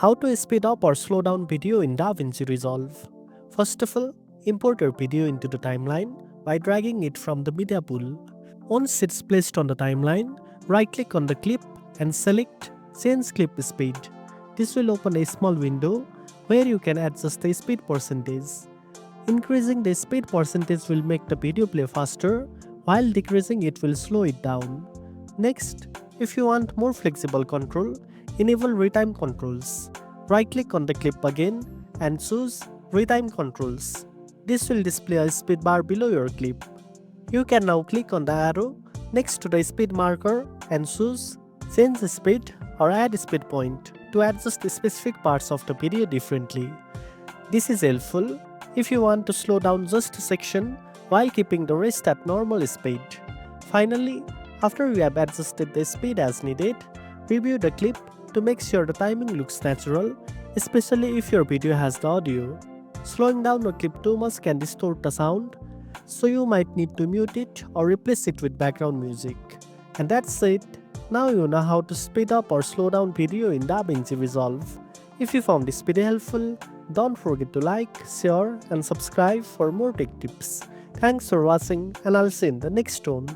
How to speed up or slow down video in DaVinci Resolve. First of all, import your video into the timeline by dragging it from the media pool. Once it's placed on the timeline, right-click on the clip and select Change Clip Speed. This will open a small window where you can adjust the speed percentage. Increasing the speed percentage will make the video play faster, while decreasing it will slow it down. Next, if you want more flexible control, enable Retime controls. Right-click on the clip again and choose Retime controls. This will display a speed bar below your clip. You can now click on the arrow next to the speed marker and choose Change Speed or Add Speed Point to adjust the specific parts of the video differently. This is helpful if you want to slow down just a section while keeping the rest at normal speed. Finally, after you have adjusted the speed as needed, review the clip to make sure the timing looks natural, especially if your video has the audio. Slowing down a clip too much can distort the sound, so you might need to mute it or replace it with background music. And that's it. Now you know how to speed up or slow down video in DaVinci Resolve. If you found this video helpful, don't forget to like, share and subscribe for more tech tips. Thanks for watching and I'll see you in the next one.